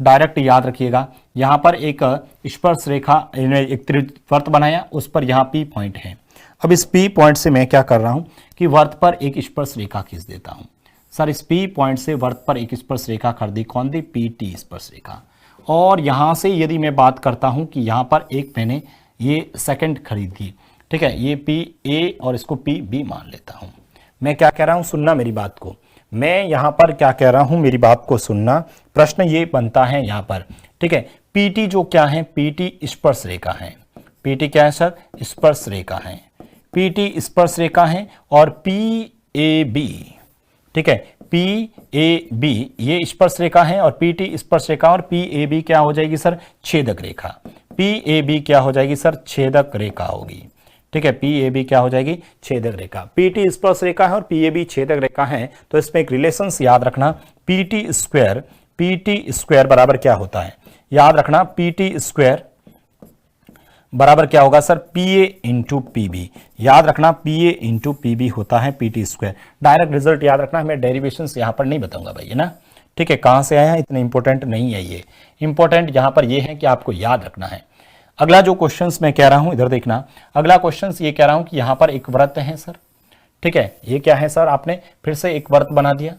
डायरेक्ट याद रखिएगा। यहां पर एक स्पर्श रेखा, एक त्रिवर्त बनाया, उस पर यहां P पॉइंट है। अब इस P पॉइंट से मैं क्या कर रहा हूं कि वर्त पर एक स्पर्श रेखा खींच देता हूं। सर इस P पॉइंट से वर्त पर एक स्पर्श रेखा कर दी, कौन दी? PT स्पर्श रेखा। और यहां से यदि मैं बात करता हूं कि यहां पर एक मैंने ये सेकंड खरीदी, ठीक है, ये PA और इसको PB मान लेता हूं। मैं क्या कह रहा हूं, सुनना मेरी बात को। मैं यहां पर क्या कह रहा हूं, मेरी बात को सुनना। प्रश्न ये बनता है यहां पर, ठीक है, PT जो क्या है? PT स्पर्श रेखा है। PT क्या है सर? स्पर्श रेखा है। PT स्पर्श रेखा है और PAB, ठीक है, PAB ये स्पर्श रेखा है और PT स्पर्श रेखा, और PAB क्या हो जाएगी सर? छेदक रेखा। PAB क्या हो जाएगी सर? छेदक रेखा होगी, ठीक है। PAB क्या हो जाएगी? छेदक रेखा। PT स्पर्श रेखा है और PAB छेदक रेखा है, तो इसमें एक रिलेशंस याद रखना, PT स्क्वायर बराबर क्या होता है? याद रखना, PT स्क्वायर बराबर क्या होगा सर? PA into PB। याद रखना, PA इंटू PB होता है PT स्क्वायर। डायरेक्ट रिजल्ट याद रखना, मैं डेरिवेशन यहां पर नहीं बताऊंगा भाई, है ना, ठीक है। कहां से आया है इतना इंपॉर्टेंट नहीं है ये। इंपॉर्टेंट यहां पर ये है कि आपको याद रखना है। अगला जो क्वेश्चंस मैं कह रहा हूं, इधर देखना। अगला क्वेश्चंस ये कह रहा हूं कि यहां पर एक वृत्त है सर, ठीक है। ये क्या है सर? आपने फिर से एक वृत्त बना दिया।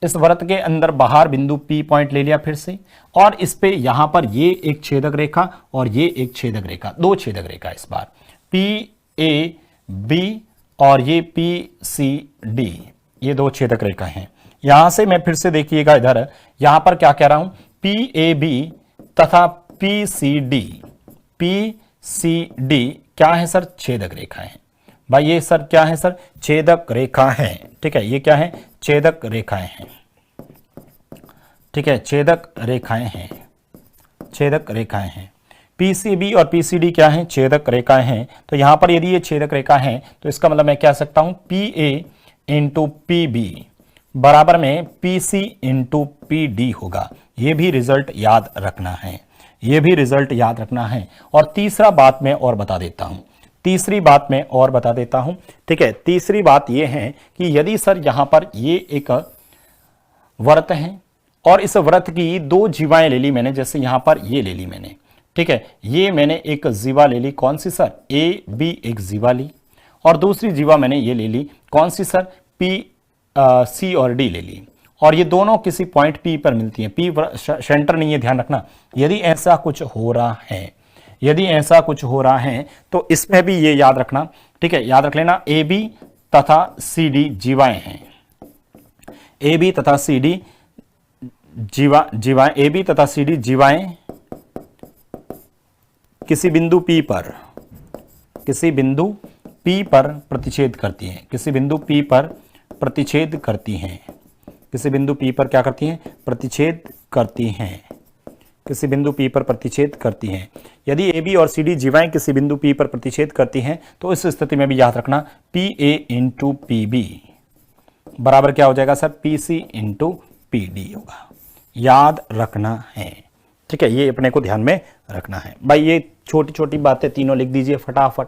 इस वृत्त के अंदर बाहर बिंदु P पॉइंट ले लिया फिर से, और इस पे यहां पर ये एक छेदक रेखा और ये एक छेदक रेखा, 2 छेदक रेखा इस बार PAB और ये PCD, ये 2 छेदक रेखा हैं। यहां से मैं फिर से देखिएगा इधर, यहां पर क्या कह रहा हूं? PAB तथा PCD क्या है सर? छेदक रेखा है भाई। ये सर क्या है सर? छेदक रेखा है, ठीक है। ये क्या है? छेदक रेखाएं हैं, ठीक है, छेदक रेखाएं हैं, छेदक रेखाएं हैं। PCB और PCD क्या है? छेदक रेखाएं हैं। तो यहां पर यदि ये छेदक रेखा है तो इसका मतलब मैं कह सकता हूं PA इंटू PB बराबर में PC इंटू PD होगा। ये भी रिजल्ट याद रखना है, ये भी रिजल्ट याद रखना है। और तीसरा बात मैं और बता देता हूं, तीसरी बात मैं और बता देता हूं, ठीक है। तीसरी बात यह है कि यदि सर यहां पर ये एक वृत्त है और इस वृत्त की 2 जीवाएं ले ली मैंने, जैसे यहां पर ये ले ली मैंने, ठीक है, ये मैंने एक जीवा ले ली, कौन सी सर? AB एक जीवा ली, और दूसरी जीवा मैंने ये ले ली, कौन सी सर? C और D ले ली, और ये दोनों किसी पॉइंट P पर मिलती हैं। P सेंटर नहीं है, ध्यान रखना। यदि ऐसा कुछ हो रहा है, यदि ऐसा कुछ हो रहा है तो इसमें भी ये याद रखना, ठीक है, याद रख लेना, AB तथा CD जीवाएं हैं। AB तथा CD जीवाएं, AB तथा CD जीवाएं किसी बिंदु P पर, किसी बिंदु P पर प्रतिच्छेद करती हैं, किसी बिंदु P पर प्रतिच्छेद करती हैं, किसी बिंदु P पर क्या करती हैं? प्रतिच्छेद करती हैं, किसी बिंदु P पर प्रतिच्छेद करती हैं। यदि AB और CD जीवाएं किसी बिंदु P पर प्रतिच्छेद करती हैं तो इस स्थिति में भी याद रखना PA इंटू PB बराबर क्या हो जाएगा सर? PC इंटू PD होगा। याद रखना है, ठीक है, ये अपने को ध्यान में रखना है भाई। ये छोटी छोटी बातें तीनों लिख दीजिए फटाफट।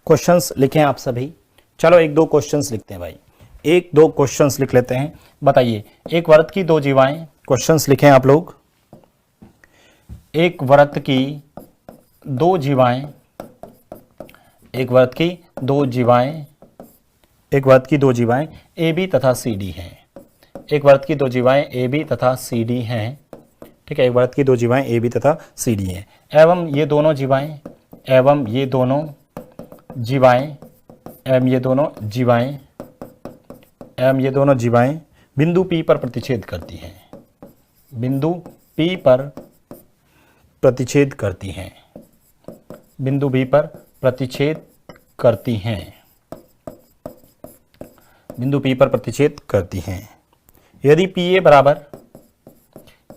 क्वेश्चंस लिखे हैं आप सभी। चलो एक दो क्वेश्चंस लिखते हैं भाई, एक दो क्वेश्चंस लिख लेते हैं। बताइए, एक वृत्त की दो जीवाएं, क्वेश्चंस लिखें आप लोग। एक वृत्त की दो जीवाएं, एक वृत्त की दो जीवाएं, एक वृत्त की दो जीवाएं ए बी तथा सी डी हैं। एक वृत्त की दो जीवाएं ए बी तथा सी डी हैं, ठीक है। एक वृत्त की दो जीवाएं ए बी तथा सी डी हैं, एवं ये दोनों जीवाएं, एवं ये दोनों जीवाएं, एवं ये दोनों जीवाएं, एवं ये दोनों जीवाएं बिंदु P पर प्रतिच्छेद करती हैं, बिंदु P पर प्रतिच्छेद करती हैं, बिंदु B पर प्रतिच्छेद करती हैं, बिंदु P पर प्रतिच्छेद करती हैं। यदि PA बराबर,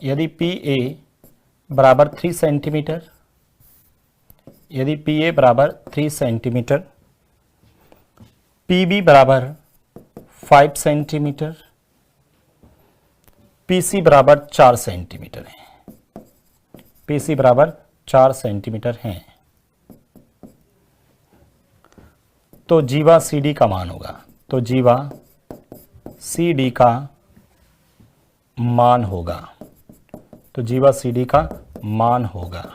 यदि PA बराबर 3 सेंटीमीटर, यदि PA बराबर 3 सेंटीमीटर, PB बराबर 5 सेंटीमीटर, PC बराबर 4 सेंटीमीटर है, PC बराबर 4 सेंटीमीटर है, तो जीवा CD का मान होगा, तो जीवा CD का मान होगा, तो जीवा CD का मान होगा।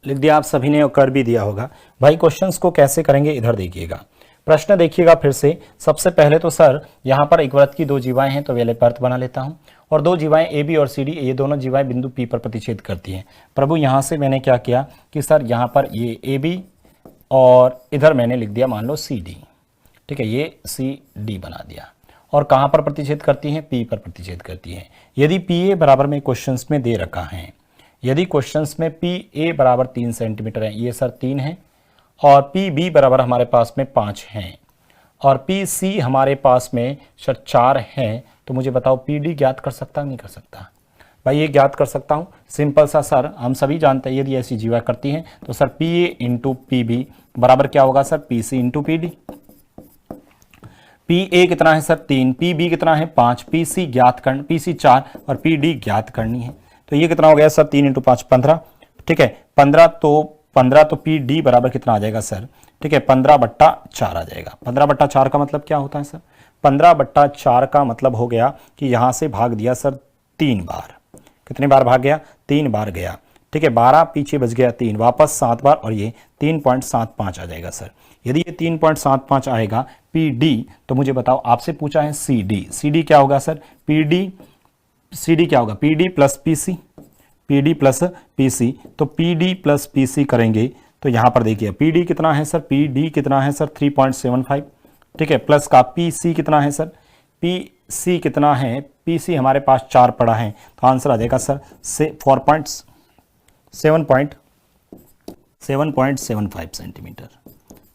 लिख दिया आप सभी ने और कर भी दिया होगा भाई। क्वेश्चंस को कैसे करेंगे इधर देखिएगा, प्रश्न देखिएगा फिर से। सबसे पहले तो सर यहाँ पर एक वृत्त की दो जीवाएं हैं, तो पहले अर्थ बना लेता हूँ, और दो जीवाएं ए बी और सी डी, ये दोनों जीवाएं बिंदु पी पर प्रतिच्छेद करती हैं। प्रभु यहाँ से मैंने क्या किया कि सर यहाँ पर ये ए बी और इधर मैंने लिख दिया मान लो सी डी, ठीक है, ये सी डी बना दिया। और कहाँ पर प्रतिच्छेद करती हैं? पी पर प्रतिच्छेद करती हैं। यदि पी ए बराबर में क्वेश्चंस में दे रखा है, यदि क्वेश्चंस में पी ए बराबर 3 सेंटीमीटर है, ये सर 3 है, और पी बी बराबर हमारे पास में 5 हैं, और पी सी हमारे पास में सर 4 हैं, तो मुझे बताओ पी डी ज्ञात कर सकता नहीं कर सकता? भाई ये ज्ञात कर सकता हूँ, सिंपल सा सर, हम सभी जानते हैं यदि ऐसी जीवा करती हैं तो sir P A into P B बराबर क्या होगा sir? P C into P D. P A कितना है सर? 3, पी बी कितना है? 5, पी सी ज्ञात करनी, पी सी 4 और पी डी ज्ञात करनी है। तो ये कितना हो गया सर? 3 इंटू 5 15, ठीक है, 15 तो पी डी बराबर कितना आ जाएगा सर? ठीक है, 15/4 आ जाएगा। 15/4 का मतलब क्या होता है सर? 15/4 का मतलब हो गया कि यहां से भाग दिया सर 3 बार। कितने बार भाग गया? 3 बार गया, ठीक है, 12 पीछे बच गया 3, वापस 7 बार, और ये 3.75 आ जाएगा सर। यदि ये 3.75 आएगा पी डी, तो मुझे बताओ, आपसे पूछा है सी डी, सी डी क्या होगा sir? P D, C D क्या होगा? P D plus P C, P D plus P C, तो P D plus P C करेंगे तो यहां पर देखिए पी डी कितना है सर? पी डी कितना है सर? 3.75, ठीक है, प्लस का पी सी कितना है सर? पी सी कितना है? पी सी हमारे पास 4 पड़ा है, तो आंसर आ जाएगा सर 7.75 सेंटीमीटर,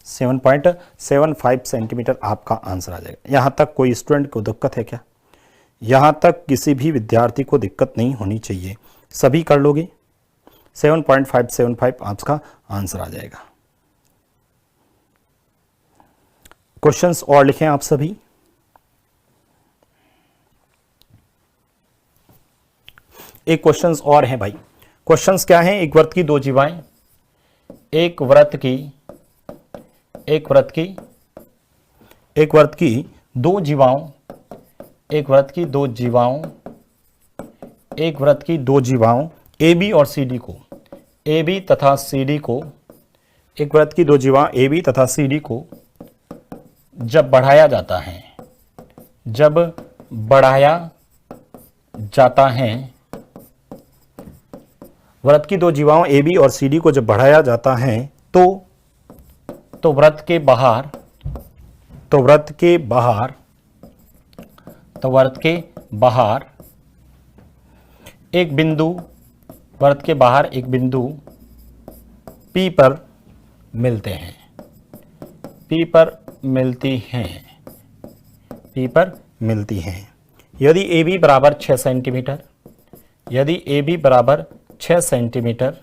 7.75 सेंटीमीटर आपका आंसर आ जाएगा। यहां तक कोई स्टूडेंट को दिक्कत है क्या? यहां तक किसी भी विद्यार्थी को दिक्कत नहीं होनी चाहिए, सभी कर लोगे। 7.575 आपका आंसर आ जाएगा। क्वेश्चंस और लिखें आप सभी। एक क्वेश्चंस और हैं भाई। क्वेश्चंस क्या हैं? एक वृत्त की दो जीवाएं, एक वृत्त की दो जीवाओं, एक वृत्त की दो जीवाओं ए बी और सी डी को, ए बी तथा सी डी को, एक वृत्त की दो जीवा ए बी तथा सी डी को जब बढ़ाया जाता है, जब बढ़ाया जाता है, वृत्त की दो जीवाओं ए बी और सी डी को जब बढ़ाया जाता है तो वृत्त के बाहर एक बिंदु वृत्त के बाहर एक बिंदु P पर मिलते हैं, P पर मिलती हैं, P पर मिलती हैं। यदि AB बराबर 6 सेंटीमीटर, यदि AB बराबर 6 सेंटीमीटर,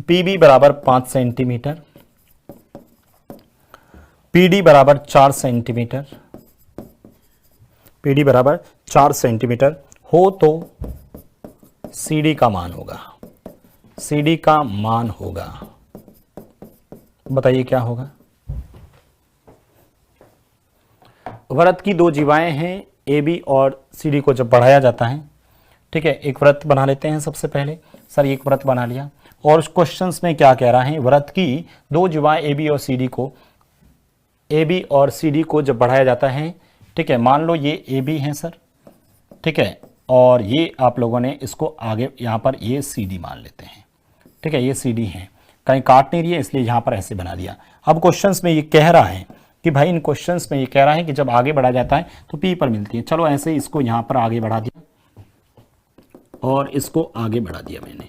PB बराबर 5 सेंटीमीटर, PD बराबर 4 सेंटीमीटर, PD बराबर 4 सेंटीमीटर हो तो CD का मान होगा, CD का मान होगा, बताइए क्या होगा। वृत्त की दो जीवाएं हैं AB और CD को जब बढ़ाया जाता है, ठीक है, एक वृत्त बना लेते हैं सबसे पहले। सर एक वृत्त बना लिया और उस क्वेश्चंस में क्या कह रहा है, वृत्त की दो जीवाएं AB और CD को जब बढ़ाया जाता है, ठीक है, मान लो ये AB है सर, ठीक है, और ये आप लोगों ने इसको आगे यहाँ पर ये CD मान लेते हैं, ठीक है, ये CD है, कहीं काट नहीं रही है इसलिए यहाँ पर ऐसे बना दिया। अब क्वेश्चंस में ये कह रहा है कि भाई इन क्वेश्चंस में ये कह रहा है कि जब आगे बढ़ा जाता है तो P पर मिलती है। चलो ऐसे ही इसको यहाँ पर आगे बढ़ा दिया और इसको आगे बढ़ा दिया मैंने,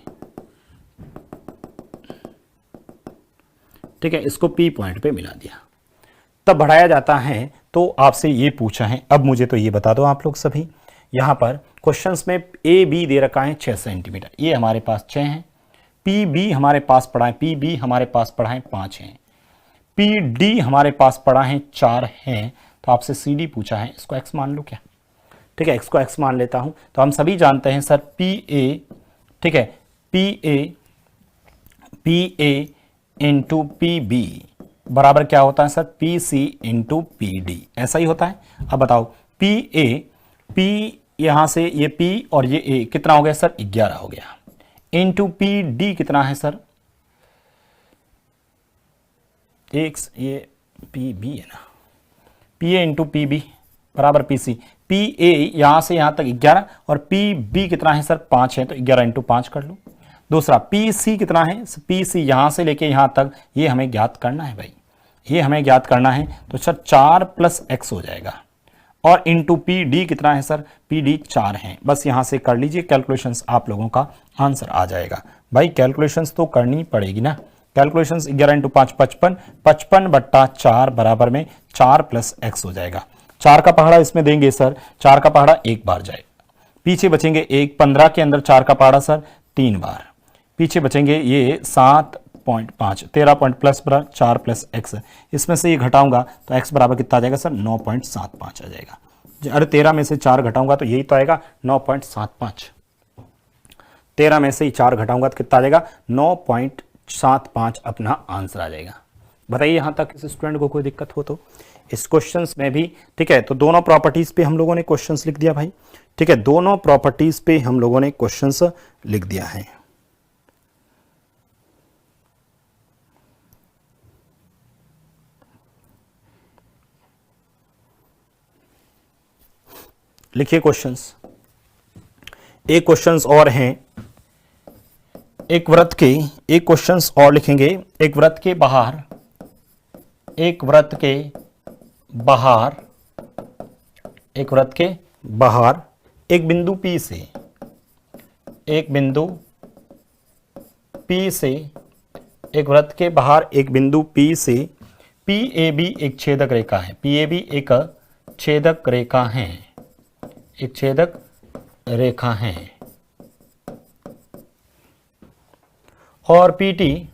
ठीक है, इसको P पॉइंट पे मिला दिया, तब बढ़ाया जाता है। तो आपसे ये पूछा है, अब मुझे तो ये बता दो आप लोग सभी, यहाँ पर क्वेश्चंस में AB दे रखा है 6 सेंटीमीटर, ये हमारे पास 6 है, PB हमारे पास पड़ा है, PB हमारे पास पड़ा है 5 है, PD हमारे पास पड़ा है 4 है, तो आपसे CD पूछा है, इसको x मान लो क्या, ठीक है, x को x मान लेता हूं। तो हम सभी जानते हैं सर PA, ठीक है, PA इंटू PB बराबर क्या होता है सर, PC इंटू PD, ऐसा ही होता है। अब बताओ P यहां से ये P और ये A कितना हो गया सर, 11 हो गया, इंटू PD कितना है सर, x, ये PB है ना, PA इंटू PB बराबर PC, PA यहां से यहां तक 11 और PB कितना है सर, 5 है, तो 11 इंटू 5 कर लो। दूसरा PC कितना है, PC यहां से लेके यहां तक ये हमें ज्ञात करना है भाई, ये हमें ज्ञात करना है, तो सर 4 प्लस x हो जाएगा, और इंटू PD कितना है सर, PD 4 है। बस यहां से कर लीजिए कैलकुलेशंस, आप लोगों का आंसर आ जाएगा। भाई कैलकुलेशंस तो करनी पड़ेगी ना, कैलकुलेशंस 11 इंटू 5 55, 55 बट्टा 4 बराबर में 4 प्लस x हो जाएगा। 4 का पहाड़ा इसमें देंगे सर, 4 का पहाड़ा एक बार जाएगा, पीछे बचेंगे 1, 15 के अंदर 4 का पहाड़ा सर 3 बार, पीछे बचेंगे ये 7.5, 13 पॉइंट प्लस 4 प्लस x, इसमें से ये घटाऊंगा तो x बराबर कितना आ जाएगा सर, 9.75 आ जाएगा। अरे 13 में से 4 घटाऊंगा तो यही तो आएगा 9.75, 13 में से ही 4 घटाऊंगा तो कितना आ जाएगा, 9.75 अपना आंसर आ जाएगा। बताइए यहाँ तक इस स्टूडेंट को कोई दिक्कत हो तो। इस क्वेश्चंस में भी, ठीक है, तो दोनों प्रॉपर्टीज पे हम लोगों ने क्वेश्चंस लिख दिया भाई, ठीक है, दोनों प्रॉपर्टीज पे हम लोगों ने क्वेश्चंस लिख दिया है। लिखिए क्वेश्चंस, एक क्वेश्चंस और हैं, एक वृत्त के, एक क्वेश्चंस और लिखेंगे। एक वृत्त के बाहर, एक वृत्त के बाहर, एक वृत्त के बाहर एक बिंदु P से, एक बिंदु P से, एक वृत्त के बाहर एक बिंदु P से PAB एक छेदक रेखा है, PAB एक छेदक रेखा है, एक छेदक रेखा है, और PT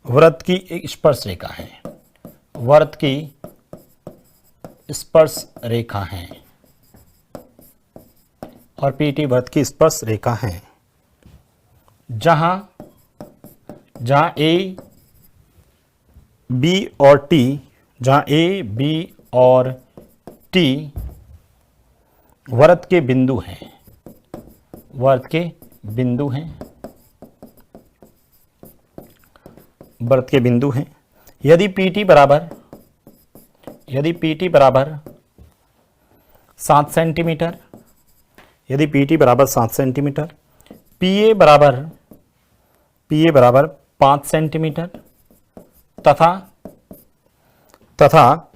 वृत्त की एक स्पर्श रेखा है, वृत्त की स्पर्श रेखा है, और PT वृत्त की स्पर्श रेखा है, जहां A, B और T, जहां A, B और T वृत्त के बिंदु हैं, वृत्त के बिंदु हैं, वृत्त के बिंदु हैं। यदि PT बराबर 7 सेंटीमीटर, यदि PT बराबर 7 सेंटीमीटर, PA बराबर 5 सेंटीमीटर, तथा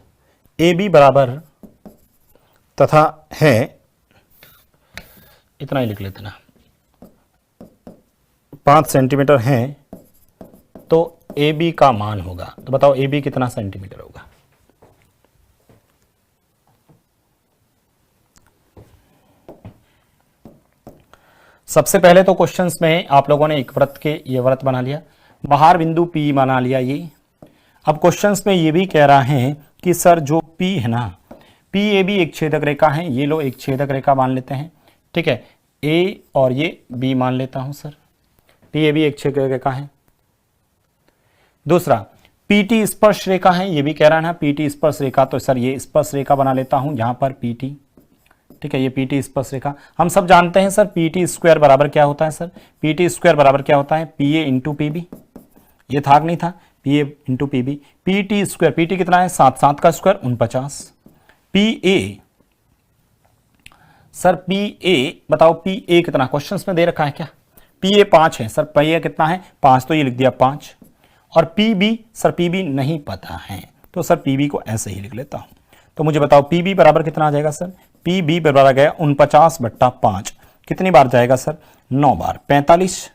AB बराबर तथा है, इतना ही लिख लेते ना, 5 सेंटीमीटर है, तो ए बी का मान होगा। तो बताओ ए बी कितना सेंटीमीटर होगा। सबसे पहले तो क्वेश्चंस में आप लोगों ने एक वृत्त के ये वृत्त बना लिया, बाहर बिंदु P बना लिया ये। अब क्वेश्चंस में ये भी कह रहा है कि सर जो P है ना, पी ए बी एक छेदक रेखा है, ये लो एक छेदक रेखा मान लेते हैं, ठीक है, ए और ये बी मान लेता हूं सर, पी ए बी एक छेदक रेखा है। दूसरा पीटी स्पर्श रेखा है, ये भी कह रहा है ना पीटी स्पर्श रेखा, तो सर ये स्पर्श रेखा बना लेता हूं यहां पर पीटी, ठीक है, ये पीटी स्पर्श रेखा। हम सब जानते हैं सर पीटी स्क्वायर बराबर क्या होता है सर, पीटी स्क्वायर बराबर क्या होता है, P A into P B, ये था कि नहीं था, P A into P B. PT square, PT कितना है 7, 7 का square 49, P A, sir P A बताओ, पी ए कितना क्वेश्चंस में दे रखा है क्या, पी ए 5 है सर, पी ए कितना है 5, तो ये लिख दिया 5, और P B, sir P B नहीं पता है, तो सर पी बी को ऐसे ही लिख लेता हूं। तो मुझे बताओ पी बी बराबर कितना आ जाएगा सर, पी बी बराबर आ गया 49/5, कितनी बार जाएगा सर 9 बार, 45,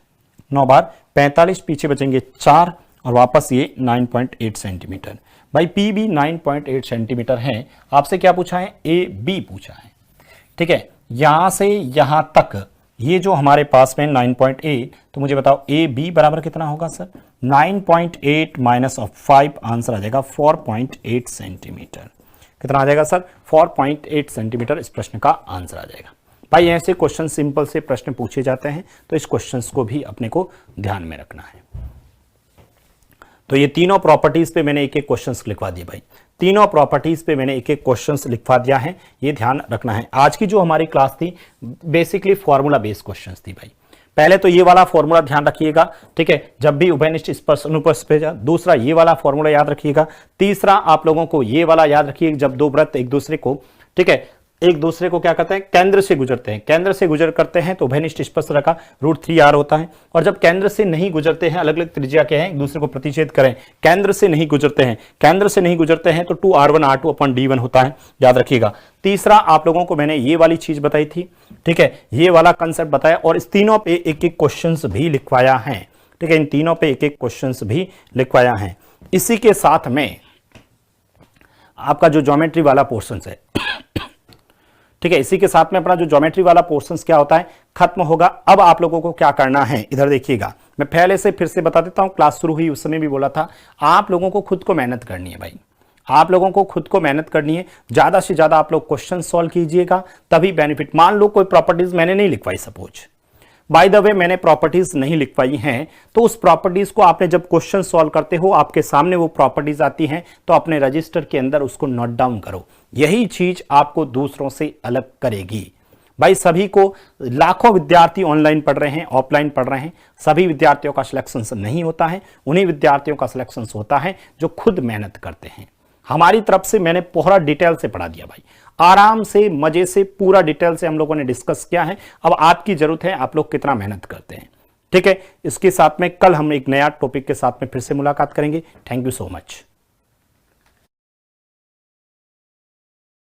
9 बार 45, पीछे बचेंगे 4 और वापस ये 9.8 सेंटीमीटर। भाई पी बी 9.8 सेंटीमीटर है, आपसे क्या पूछा है, ए बी पूछा है, ठीक है, यहां से यहां तक ये जो हमारे पास में 9.8, तो मुझे बताओ ए बी बराबर कितना होगा सर, 9.8 माइनस ऑफ 5, आंसर आ जाएगा 4.8 सेंटीमीटर। कितना आ जाएगा सर 4.8 सेंटीमीटर, इस प्रश्न का आंसर आ जाएगा। भाई ऐसे क्वेश्चन सिंपल से प्रश्न पूछे जाते हैं, तो इस क्वेश्चन को भी अपने को ध्यान में रखना है। तो ये तीनों प्रॉपर्टीज पे मैंने एक एक क्वेश्चन लिखवा दिए भाई, तीनों प्रॉपर्टीज पे मैंने एक एक क्वेश्चंस लिखवा दिया है, ये ध्यान रखना है। आज की जो हमारी क्लास थी बेसिकली फॉर्मूला बेस्ड क्वेश्चंस थी भाई। पहले तो ये वाला फॉर्मूला ध्यान रखिएगा, ठीक है, जब भी उभयनिष्ठ स्पर्श अनुप्रस्थ पे जा। दूसरा ये वाला फॉर्मूला याद रखिएगा। तीसरा आप लोगों को ये वाला याद रखिए, जब दो वृत्त एक दूसरे को, ठीक है, एक दूसरे को क्या कहते हैं, केंद्र से गुजरते हैं, केंद्र से गुजर करते हैं तो उभयनिष्ठ स्पर्श रेखा √3r होता है। और जब केंद्र से नहीं गुजरते हैं, अलग अलग त्रिज्या के हैं, एक दूसरे को प्रतिच्छेद करें, केंद्र से नहीं गुजरते हैं, केंद्र से नहीं गुजरते हैं तो 2r1 r2/d1 होता है, याद रखिएगा। तीसरा आप लोगों को मैंने ये वाली चीज बताई थी, ठीक है, ये वाला कंसेप्ट बताया, और इस तीनों पे एक एक क्वेश्चन भी लिखवाया है, ठीक है, इन तीनों पे एक एक क्वेश्चन भी लिखवाया है। इसी के साथ में आपका जो ज्योमेट्री वाला पोर्शन है, ठीक है, इसी के साथ में अपना जो ज्योमेट्री वाला पोर्शंस क्या होता है खत्म होगा। अब आप लोगों को क्या करना है, इधर देखिएगा, मैं पहले से फिर से बता देता हूं, क्लास शुरू हुई उस समय भी बोला था, आप लोगों को खुद को मेहनत करनी है भाई, आप लोगों को खुद को मेहनत करनी है, ज्यादा से ज्यादा आप लोग क्वेश्चन सॉल्व कीजिएगा, तभी बेनिफिट। मान लो कोई प्रॉपर्टीज मैंने नहीं लिखवाई, सपोज बाय द वे मैंने प्रॉपर्टीज नहीं लिखवाई हैं, तो उस प्रॉपर्टीज को आपने जब क्वेश्चन सॉल्व करते हो, आपके सामने वो प्रॉपर्टीज आती हैं, तो अपने रजिस्टर के अंदर उसको नोट डाउन करो। यही चीज आपको दूसरों से अलग करेगी। भाई सभी को, लाखों विद्यार्थी ऑनलाइन पढ़ रहे हैं, ऑफलाइन पढ़ रहे हैं, सभी विद्यार्थियों का सिलेक्शन नहीं होता है, उन्हीं विद्यार्थियों का सिलेक्शन होता है जो खुद मेहनत करते हैं। हमारी तरफ से मैंने पूरा डिटेल से पढ़ा दिया भाई, आराम से मजे से पूरा डिटेल से हम लोगों ने डिस्कस किया है। अब आपकी जरूरत है आप लोग कितना मेहनत करते हैं, ठीक है। इसके साथ में कल हम एक नया टॉपिक के साथ में फिर से मुलाकात करेंगे। Thank you so much.